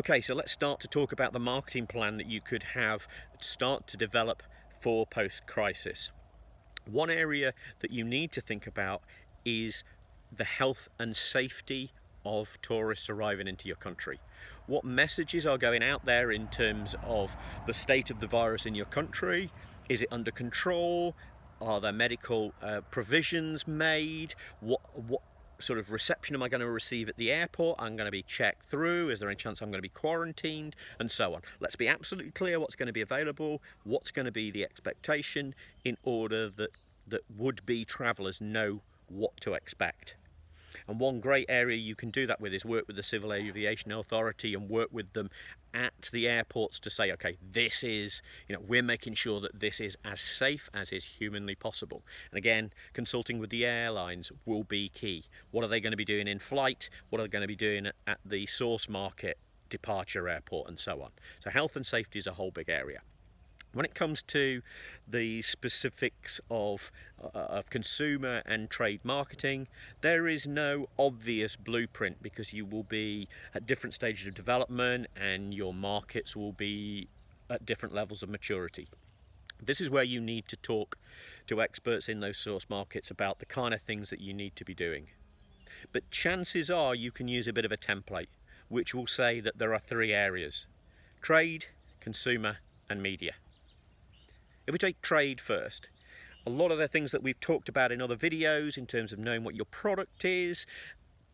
Okay, so let's start to talk about the marketing plan that you could have start to develop for post-crisis. One area that you need to think about is the health and safety of tourists arriving into your country. What messages are going out there in terms of the state of the virus in your country? Is it under control? Are there medical provisions made? What sort of reception am I going to receive at the airport? I'm going to be checked through. Is there any chance I'm going to be quarantined? And so on. Let's be absolutely clear what's going to be available, what's going to be the expectation, in order that would-be travellers know what to expect. And one great area you can do that with is work with the Civil Aviation Authority and work with them at the airports to say, okay, this is, we're making sure that this is as safe as is humanly possible. And again, consulting with the airlines will be key. What are they going to be doing in flight? What are they going to be doing at the source market, departure airport, and so on? So health and safety is a whole big area. When it comes to the specifics of consumer and trade marketing, there is no obvious blueprint, because you will be at different stages of development and your markets will be at different levels of maturity. This is where you need to talk to experts in those source markets about the kind of things that you need to be doing. But chances are you can use a bit of a template, which will say that there are 3 areas: trade, consumer, and media. If we take trade first, a lot of the things that we've talked about in other videos in terms of knowing what your product is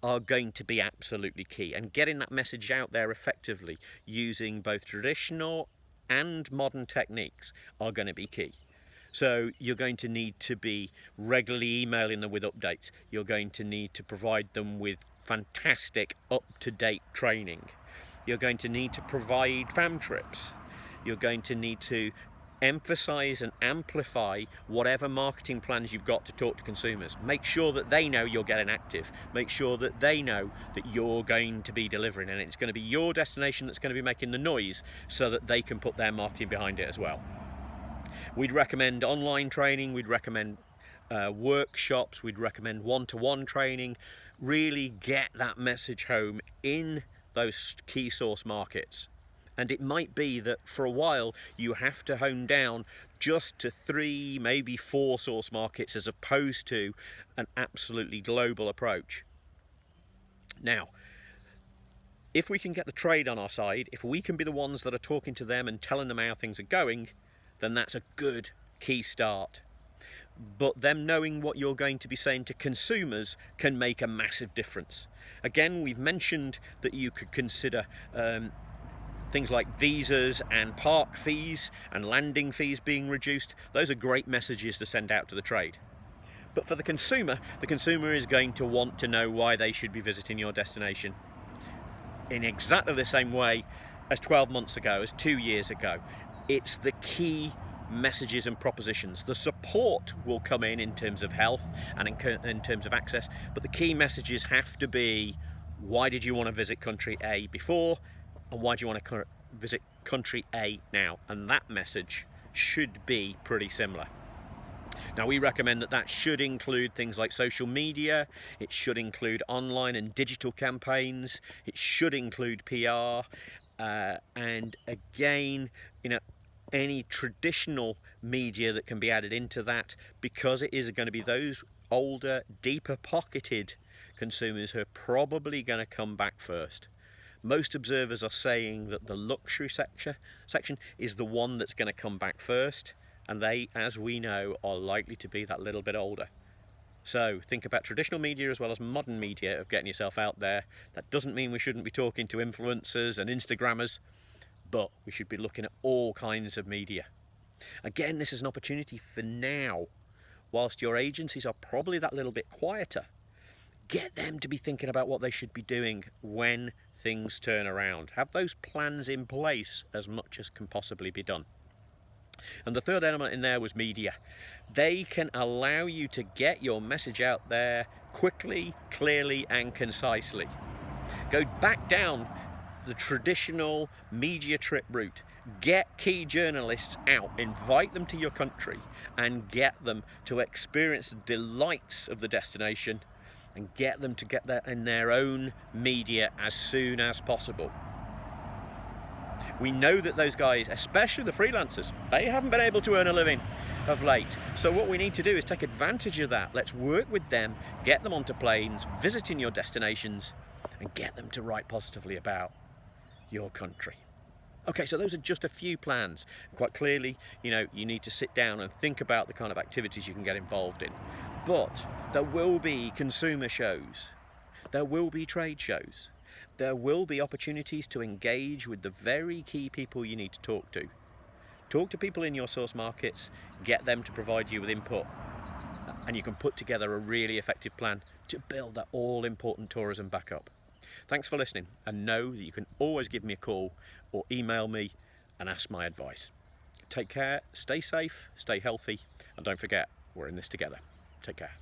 are going to be absolutely key, and getting that message out there effectively using both traditional and modern techniques are going to be key. So you're going to need to be regularly emailing them with updates. You're going to need to provide them with fantastic up-to-date training. You're going to need to provide fam trips. You're going to need to emphasize and amplify whatever marketing plans you've got to talk to consumers. Make sure that they know you're getting active. Make sure that they know that you're going to be delivering, and it's going to be your destination that's going to be making the noise, so that they can put their marketing behind it as well. We'd recommend online training, we'd recommend workshops, we'd recommend one-to-one training. Really get that message home in those key source markets. And it might be that for a while you have to hone down just to 3, maybe 4 source markets, as opposed to an absolutely global approach. Now, if we can get the trade on our side, if we can be the ones that are talking to them and telling them how things are going, then that's a good key start. But them knowing what you're going to be saying to consumers can make a massive difference. Again, we've mentioned that you could consider things like visas and park fees and landing fees being reduced. Those are great messages to send out to the trade. But for the consumer is going to want to know why they should be visiting your destination in exactly the same way as 12 months ago, as 2 years ago. It's the key messages and propositions. The support will come in terms of health and in terms of access, but the key messages have to be: why did you want to visit country A before, and why do you want to visit country A now? And that message should be pretty similar. Now, we recommend that should include things like social media, it should include online and digital campaigns, it should include PR, and again, any traditional media that can be added into that, because it is going to be those older, deeper pocketed consumers who are probably going to come back first. Most observers are saying that the luxury section is the one that's going to come back first, and they, as we know, are likely to be that little bit older. So think about traditional media as well as modern media of getting yourself out there. That doesn't mean we shouldn't be talking to influencers and Instagrammers, but we should be looking at all kinds of media. Again, this is an opportunity for now. Whilst your agencies are probably that little bit quieter, get them to be thinking about what they should be doing when things turn around. Have those plans in place as much as can possibly be done. And the third element in there was media. They can allow you to get your message out there quickly, clearly, and concisely. Go back down the traditional media trip route. Get key journalists out, invite them to your country, and get them to experience the delights of the destination, and get them to get that in their own media as soon as possible. We know that those guys, especially the freelancers, they haven't been able to earn a living of late. So what we need to do is take advantage of that. Let's work with them, get them onto planes, visiting your destinations, and get them to write positively about your country. Okay, so those are just a few plans. Quite clearly, you need to sit down and think about the kind of activities you can get involved in. But there will be consumer shows. There will be trade shows. There will be opportunities to engage with the very key people you need to talk to. Talk to people in your source markets, get them to provide you with input, and you can put together a really effective plan to build that all-important tourism back up. Thanks for listening, and know that you can always give me a call or email me and ask my advice. Take care, stay safe, stay healthy, and don't forget, we're in this together. Take care.